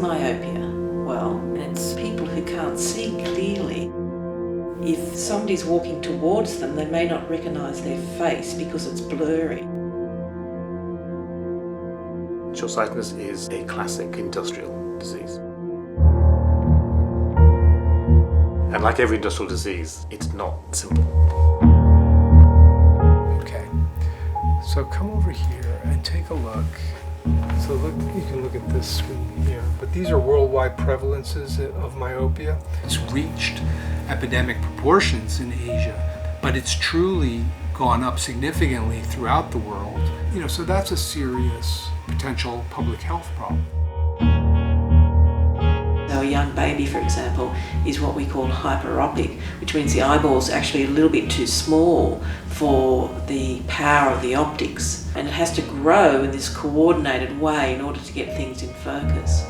myopia? Well, it's people who can't see clearly. If somebody's walking towards them, they may not recognise their face because it's blurry. Short-sightedness is a classic industrial disease. And like every industrial disease, it's not simple. Okay, so come over here and take a look. So look, you can look at this screen here, but these are worldwide prevalences of myopia. It's reached epidemic proportions in Asia, but it's truly gone up significantly throughout the world. So that's a serious potential public health problem. So a young baby, for example, is what we call hyperopic, which means the eyeball's actually a little bit too small for the power of the optics, and it has to grow in this coordinated way in order to get things in focus.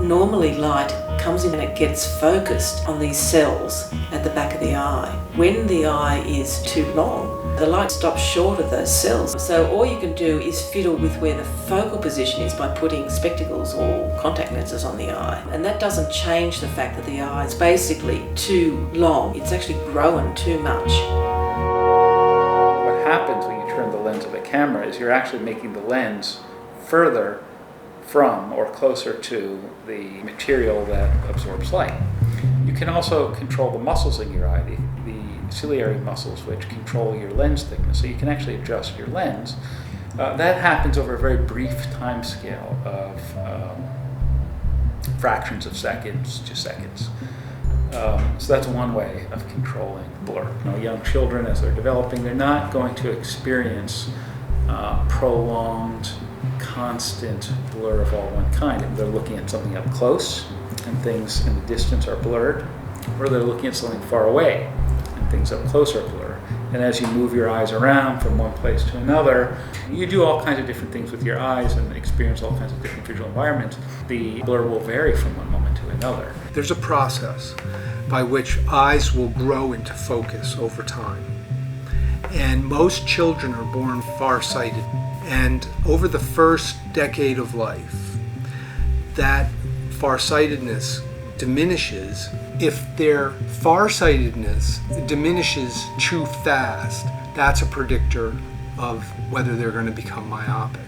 Normally light comes in and it gets focused on these cells at the back of the eye. When the eye is too long, the light stops short of those cells. So all you can do is fiddle with where the focal position is by putting spectacles or contact lenses on the eye. And that doesn't change the fact that the eye is basically too long. It's actually grown too much. What happens when you turn the lens of a camera is you're actually making the lens further from or closer to the material that absorbs light. You can also control the muscles in your eye, the ciliary muscles, which control your lens thickness. So you can actually adjust your lens. That happens over a very brief time scale of fractions of seconds to seconds. So that's one way of controlling blur. Young children, as they're developing, they're not going to experience prolonged, constant blur of all one kind. If they're looking at something up close and things in the distance are blurred, or they're looking at something far away and things up close are blurred. And as you move your eyes around from one place to another, you do all kinds of different things with your eyes and experience all kinds of different visual environments. The blur will vary from one moment to another. There's a process by which eyes will grow into focus over time. And most children are born farsighted. And over the first decade of life, that farsightedness diminishes. If their farsightedness diminishes too fast, that's a predictor of whether they're going to become myopic.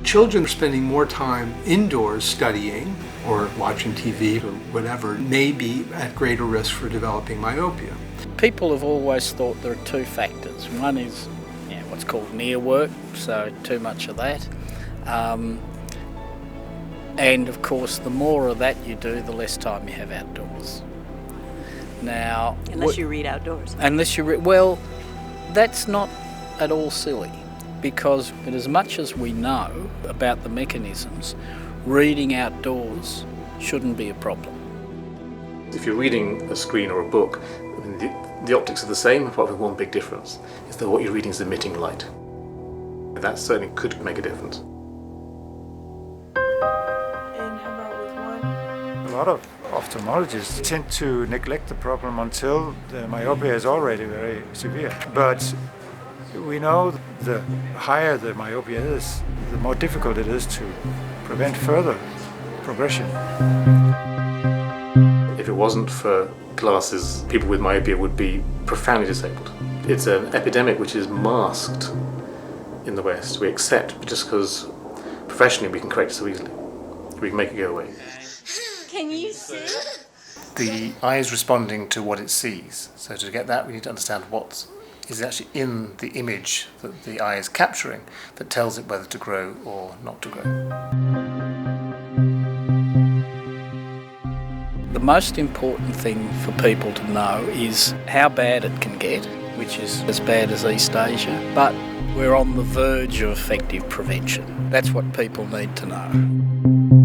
Children spending more time indoors studying or watching TV or whatever may be at greater risk for developing myopia. People have always thought there are two factors. One is what's called near work, so too much of that. And of course, the more of that you do, the less time you have outdoors. Now, unless you read outdoors. Well, that's not at all silly, because as much as we know about the mechanisms, reading outdoors shouldn't be a problem. If you're reading a screen or a book, the optics are the same, apart from one big difference, is that what you're reading is emitting light. That certainly could make a difference. And how about with one? A lot of ophthalmologists tend to neglect the problem until the myopia is already very severe. But we know the higher the myopia is, the more difficult it is to prevent further progression. If it wasn't for glasses, people with myopia would be profoundly disabled. It's an epidemic which is masked in the West. We accept just because professionally we can correct it so easily. We can make it go away. Can you see? The eye is responding to what it sees. So to get that, we need to understand what is actually in the image that the eye is capturing that tells it whether to grow or not to grow. The most important thing for people to know is how bad it can get, which is as bad as East Asia, but we're on the verge of effective prevention. That's what people need to know.